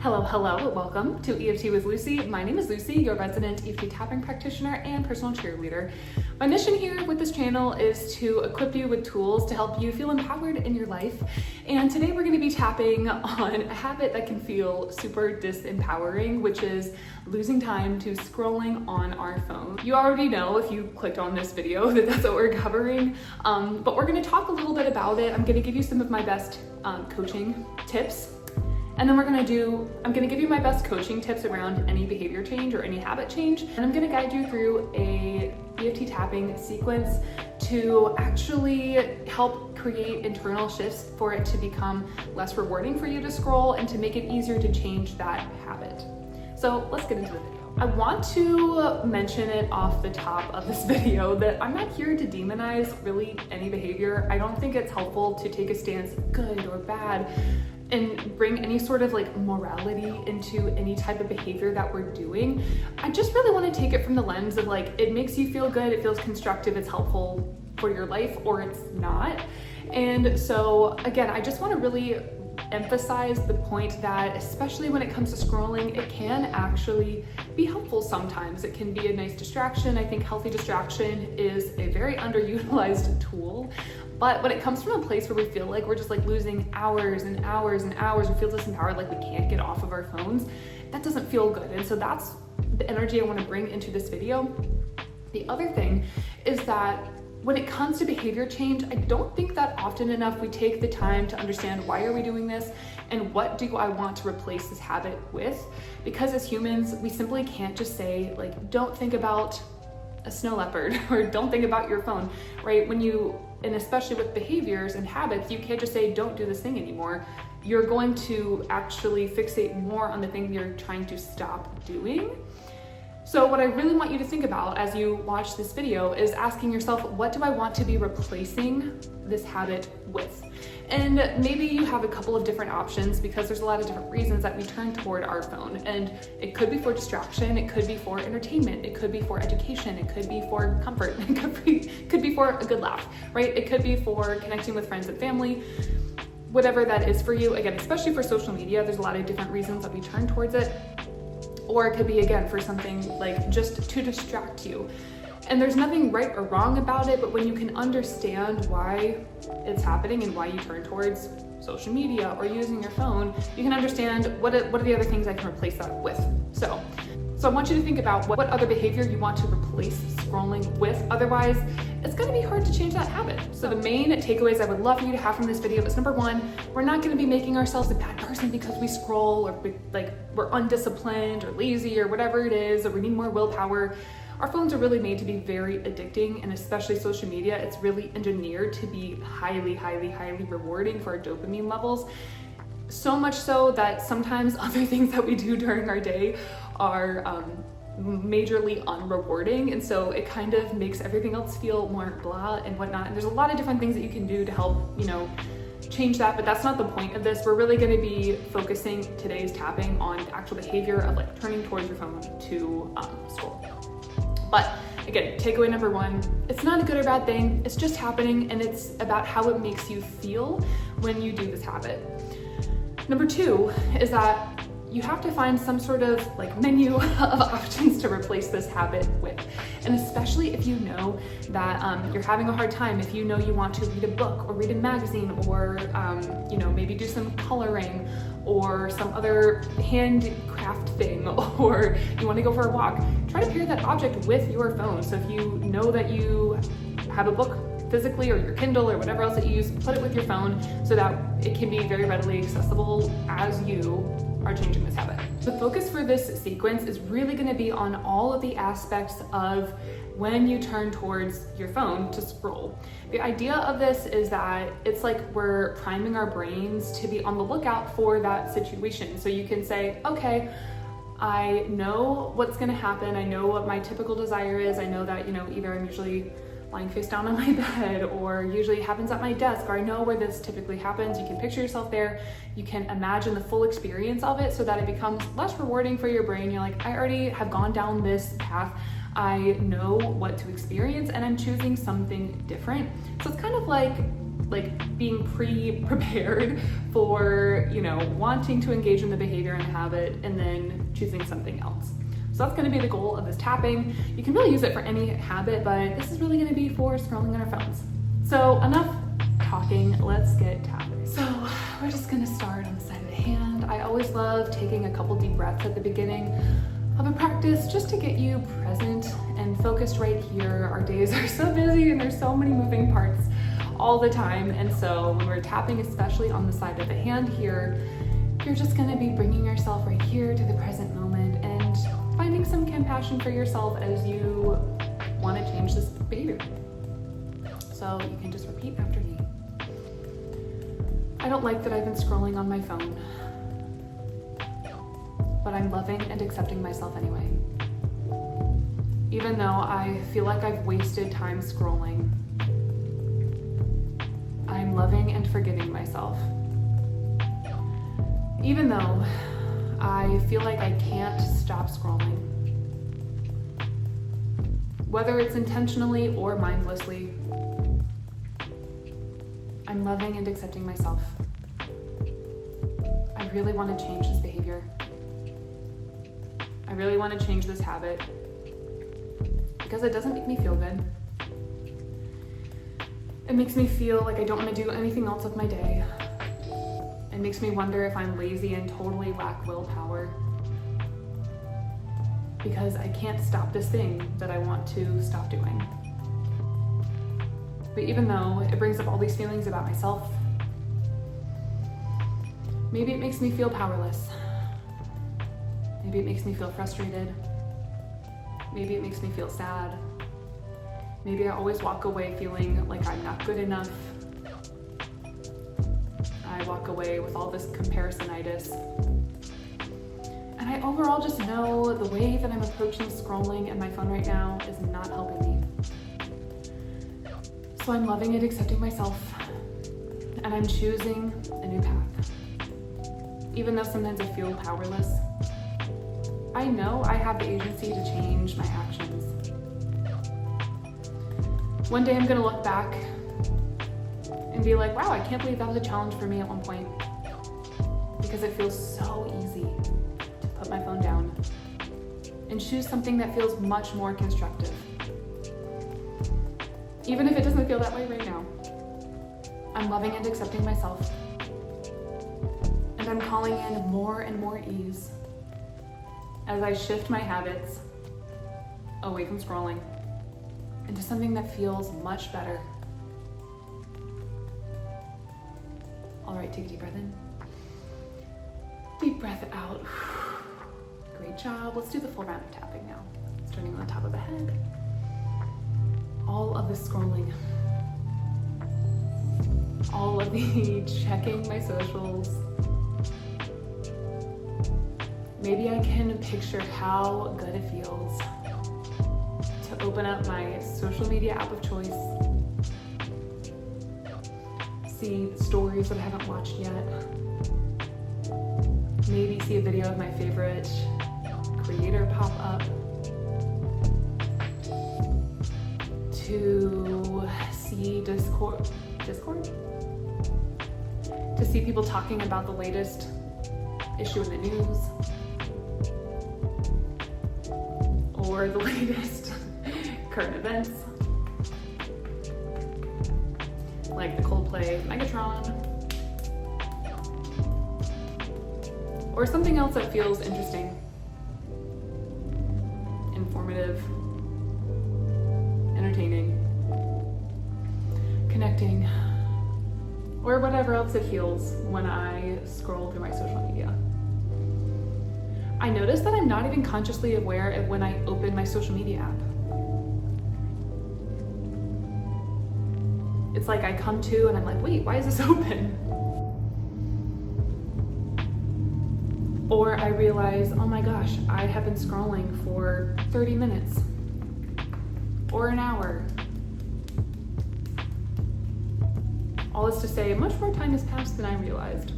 Hello, welcome to EFT with Lucy. My name is Lucy, your resident EFT tapping practitioner and personal cheerleader. My mission here with this channel is to equip you with tools to help you feel empowered in your life. And today we're going to be tapping on a habit that can feel super disempowering, which is losing time to scrolling on our phone. You already know if you clicked on this video that that's what we're covering, but we're going to talk a little bit about it. I'm going to give you some of my best coaching tips. And then I'm gonna give you my best coaching tips around any behavior change or any habit change. And I'm gonna guide you through a EFT tapping sequence to actually help create internal shifts for it to become less rewarding for you to scroll and to make it easier to change that habit. So let's get into the video. I want to mention it off the top of this video that I'm not here to demonize really any behavior. I don't think it's helpful to take a stance, good or bad, and bring any sort of like morality into any type of behavior that we're doing. I just really want to take it from the lens of like, it makes you feel good, it feels constructive, it's helpful for your life, or it's not. And so again, I just want to really emphasize the point that especially when it comes to scrolling, it can actually be helpful sometimes. It can be a nice distraction. I think healthy distraction is a very underutilized tool. But when it comes from a place where we feel like we're just like losing hours and hours and hours, we feel disempowered, like we can't get off of our phones, that doesn't feel good. And so that's the energy I want to bring into this video. The other thing is that when it comes to behavior change, I don't think that often enough we take the time to understand why are we doing this and what do I want to replace this habit with? Because as humans, we simply can't just say like, don't think about a snow leopard or don't think about your phone, right? And especially with behaviors and habits, you can't just say, don't do this thing anymore. You're going to actually fixate more on the thing you're trying to stop doing. So what I really want you to think about as you watch this video is asking yourself, what do I want to be replacing this habit with? And maybe you have a couple of different options because there's a lot of different reasons that we turn toward our phone. And it could be for distraction, it could be for entertainment, it could be for education, it could be for comfort, it could be for a good laugh, right? It could be for connecting with friends and family, whatever that is for you. Again, especially for social media, there's a lot of different reasons that we turn towards it. Or it could be, again, for something like just to distract you. And there's nothing right or wrong about it, but when you can understand why it's happening and why you turn towards social media or using your phone, you can understand what are the other things I can replace that with. So I want you to think about what other behavior you want to replace scrolling with. Otherwise, it's going to be hard to change that habit. So the main takeaways I would love for you to have from this video is number one, we're not going to be making ourselves a bad person because we scroll or we're undisciplined or lazy or whatever it is, or we need more willpower. Our phones are really made to be very addicting, and especially social media, it's really engineered to be highly, highly, highly rewarding for our dopamine levels. So much so that sometimes other things that we do during our day are majorly unrewarding, and so it kind of makes everything else feel more blah and whatnot. And there's a lot of different things that you can do to help, change that, but that's not the point of this. We're really going to be focusing today's tapping on the actual behavior of like turning towards your phone to scroll. But again, takeaway number one, it's not a good or bad thing, it's just happening, and it's about how it makes you feel when you do this habit. Number two is that you have to find some sort of like menu of options to replace this habit with. And especially if you know that you're having a hard time, if you know you want to read a book or read a magazine or maybe do some coloring or some other handcraft thing, or you want to go for a walk, try to pair that object with your phone. So if you know that you have a book physically or your Kindle or whatever else that you use, put it with your phone so that it can be very readily accessible as you are changing this habit. The focus for this sequence is really going to be on all of the aspects of when you turn towards your phone to scroll. The idea of this is that it's like we're priming our brains to be on the lookout for that situation. So you can say, okay, I know what's going to happen. I know what my typical desire is. I know that, either I'm usually lying face down on my bed, or usually it happens at my desk, or I know where this typically happens. You can picture yourself there. You can imagine the full experience of it so that it becomes less rewarding for your brain. You're like, I already have gone down this path. I know what to experience and I'm choosing something different. So it's kind of like like being pre-prepared for, wanting to engage in the behavior and the habit and then choosing something else. So that's gonna be the goal of this tapping. You can really use it for any habit, but this is really gonna be for scrolling on our phones. So enough talking, let's get tapping. So we're just gonna start on the side of the hand. I always love taking a couple deep breaths at the beginning of a practice just to get you present and focused right here. Our days are so busy and there's so many moving parts all the time. And so when we're tapping, especially on the side of the hand here, you're just gonna be bringing yourself right here to the present moment and finding some compassion for yourself as you wanna change this behavior. So you can just repeat after me. I don't like that I've been scrolling on my phone, but I'm loving and accepting myself anyway. Even though I feel like I've wasted time scrolling, I'm loving and forgiving myself. Even though I feel like I can't stop scrolling, whether it's intentionally or mindlessly, I'm loving and accepting myself. I really want to change this behavior. I really want to change this habit because it doesn't make me feel good. It makes me feel like I don't want to do anything else with my day. It makes me wonder if I'm lazy and totally lack willpower because I can't stop this thing that I want to stop doing. But even though it brings up all these feelings about myself, maybe it makes me feel powerless. Maybe it makes me feel frustrated. Maybe it makes me feel sad. Maybe I always walk away feeling like I'm not good enough. I walk away with all this comparisonitis. And I overall just know the way that I'm approaching scrolling and my phone right now is not helping me. So I'm loving and accepting myself, and I'm choosing a new path. Even though sometimes I feel powerless, I know I have the agency to change my actions. One day I'm gonna look back and be like, wow, I can't believe that was a challenge for me at one point, because it feels so easy to put my phone down and choose something that feels much more constructive. Even if it doesn't feel that way right now, I'm loving and accepting myself. And I'm calling in more and more ease as I shift my habits away from scrolling into something that feels much better. All right, take a deep breath in. Deep breath out. Great job. Let's do the full round of tapping now. Starting on the top of the head. All of the scrolling, all of the checking my socials. Maybe I can picture how good it feels to open up my social media app of choice, see stories that I haven't watched yet, maybe see a video of my favorite creator pop up, to see Discord? To see people talking about the latest issue in the news or the latest current events, like the Coldplay Megatron, or something else that feels interesting, informative, entertaining, connecting, or whatever else it feels when I scroll through my social media. I notice that I'm not even consciously aware of when I open my social media app. It's like I come to and I'm like, wait, why is this open? Or I realize, oh my gosh, I have been scrolling for 30 minutes or an hour. All is to say, much more time has passed than I realized.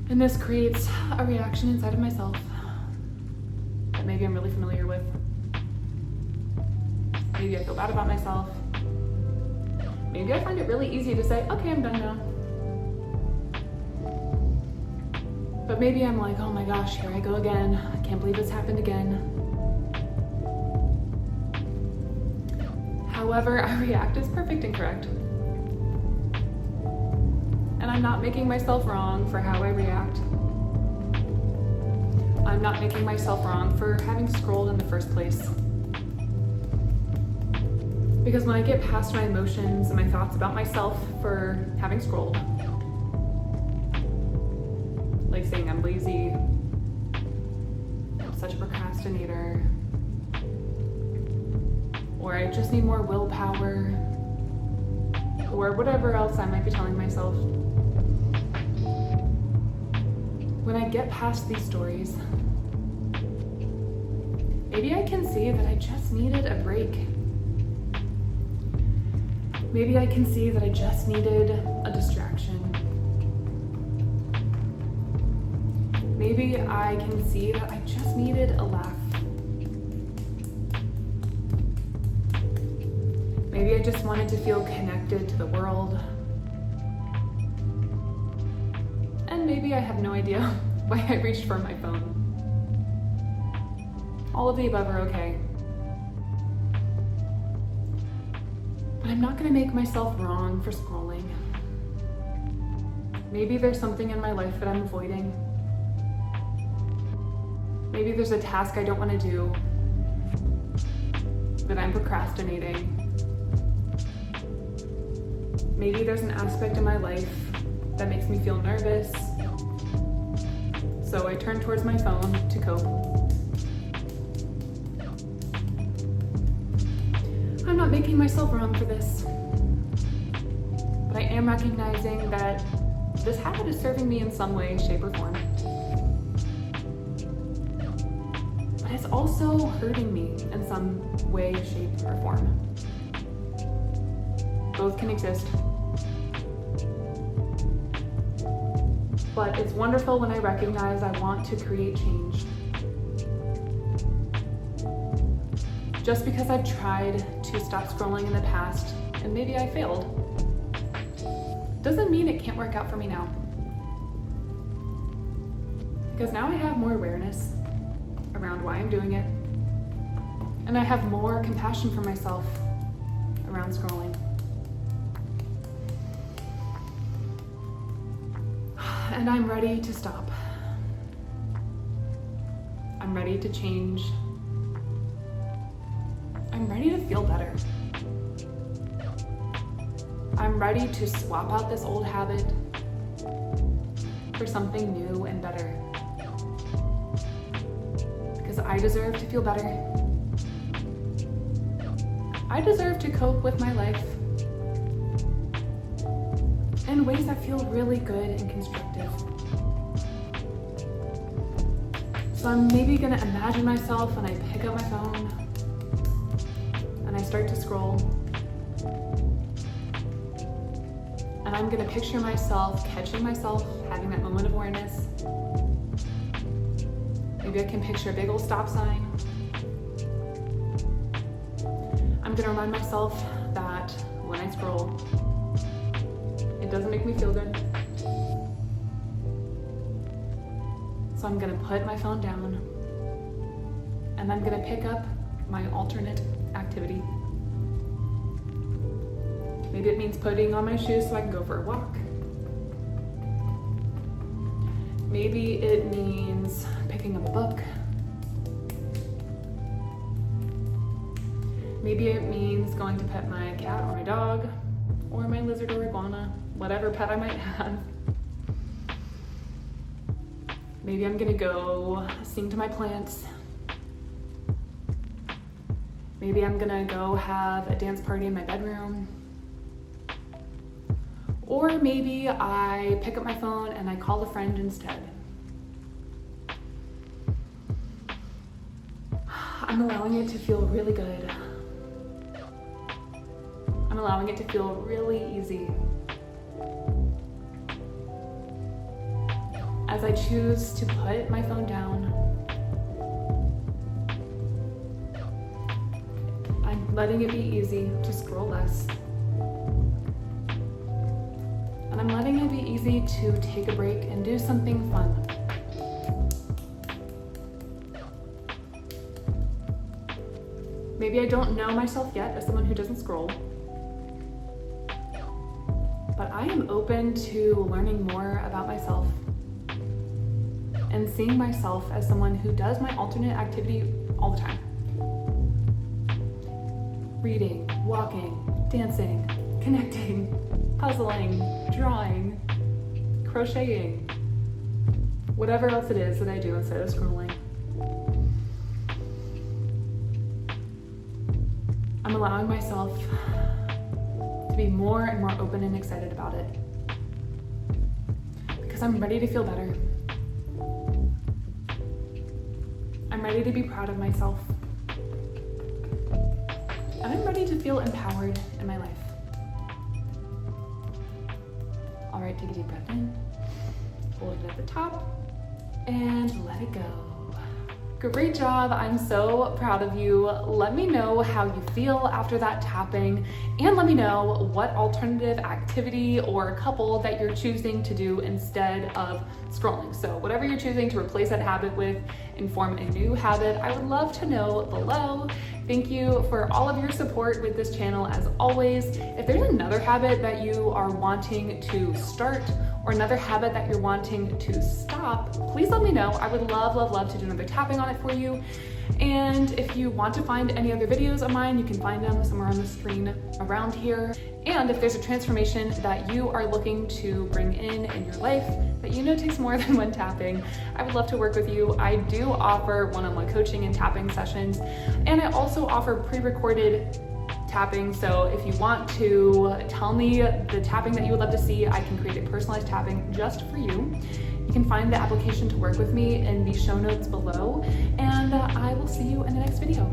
And this creates a reaction inside of myself that maybe I'm really familiar with. Maybe I feel bad about myself. maybe I find it really easy to say, okay, I'm done now. But maybe I'm like, oh my gosh, here I go again. I can't believe this happened again. However I react is perfect and correct. And I'm not making myself wrong for how I react. I'm not making myself wrong for having scrolled in the first place. Because when I get past my emotions and my thoughts about myself for having scrolled, like saying I'm lazy, I'm such a procrastinator, or I just need more willpower, or whatever else I might be telling myself. When I get past these stories, maybe I can see that I just needed a break. Maybe I can see that I just needed a distraction. Maybe I can see that I just needed a laugh. Maybe I just wanted to feel connected to the world. And maybe I have no idea why I reached for my phone. All of the above are okay. But I'm not gonna make myself wrong for scrolling. Maybe there's something in my life that I'm avoiding. Maybe there's a task I don't want to do, that I'm procrastinating. Maybe there's an aspect of my life that makes me feel nervous, so I turn towards my phone to cope. I'm not making myself wrong for this, but I am recognizing that this habit is serving me in some way, shape, or form. But it's also hurting me in some way, shape, or form. Both can exist. But it's wonderful when I recognize I want to create change. Just because I've tried to stop scrolling in the past, and maybe I failed, doesn't mean it can't work out for me now. Because now I have more awareness around why I'm doing it, and I have more compassion for myself around scrolling. And I'm ready to stop. I'm ready to change. I'm ready to feel better. I'm ready to swap out this old habit for something new and better. Because I deserve to feel better. I deserve to cope with my life in ways that feel really good and constructive. So I'm maybe gonna imagine myself when I pick up my phone and I start to scroll. And I'm gonna picture myself catching myself, having that moment of awareness. Maybe I can picture a big old stop sign. I'm gonna remind myself that when I scroll, it doesn't make me feel good. So I'm gonna put my phone down and I'm gonna pick up my alternate activity. Maybe it means putting on my shoes so I can go for a walk. Maybe it means picking up a book. Maybe it means going to pet my cat or my dog, or my lizard or iguana, whatever pet I might have. Maybe I'm gonna go sing to my plants. Maybe I'm gonna go have a dance party in my bedroom. Or maybe I pick up my phone and I call a friend instead. I'm allowing it to feel really good. I'm allowing it to feel really easy. As I choose to put my phone down, I'm letting it be easy to scroll less. I'm letting it be easy to take a break and do something fun. Maybe I don't know myself yet as someone who doesn't scroll, but I am open to learning more about myself and seeing myself as someone who does my alternate activity all the time. Reading, walking, dancing, connecting, puzzling, drawing, crocheting, whatever else it is that I do instead of scrolling. I'm allowing myself to be more and more open and excited about it because I'm ready to feel better. I'm ready to be proud of myself. And I'm ready to feel empowered in my life. All right, take a deep breath in, hold it at the top, and let it go. Great job, I'm so proud of you. Let me know how you feel after that tapping, and let me know what alternative activity or couple that you're choosing to do instead of scrolling. So whatever you're choosing to replace that habit with and form a new habit, I would love to know below. Thank you for all of your support with this channel as always. If there's another habit that you are wanting to start or another habit that you're wanting to stop, please let me know. I would love to do another tapping on it for you. And if you want to find any other videos of mine, you can find them somewhere on the screen around here. And if there's a transformation that you are looking to bring in your life that you know takes more than one tapping, I would love to work with you. I do offer one-on-one coaching and tapping sessions, and I also offer pre-recorded tapping. So if you want to tell me the tapping that you would love to see, I can create a personalized tapping just for you. You can find the application to work with me in the show notes below, and I will see you in the next video.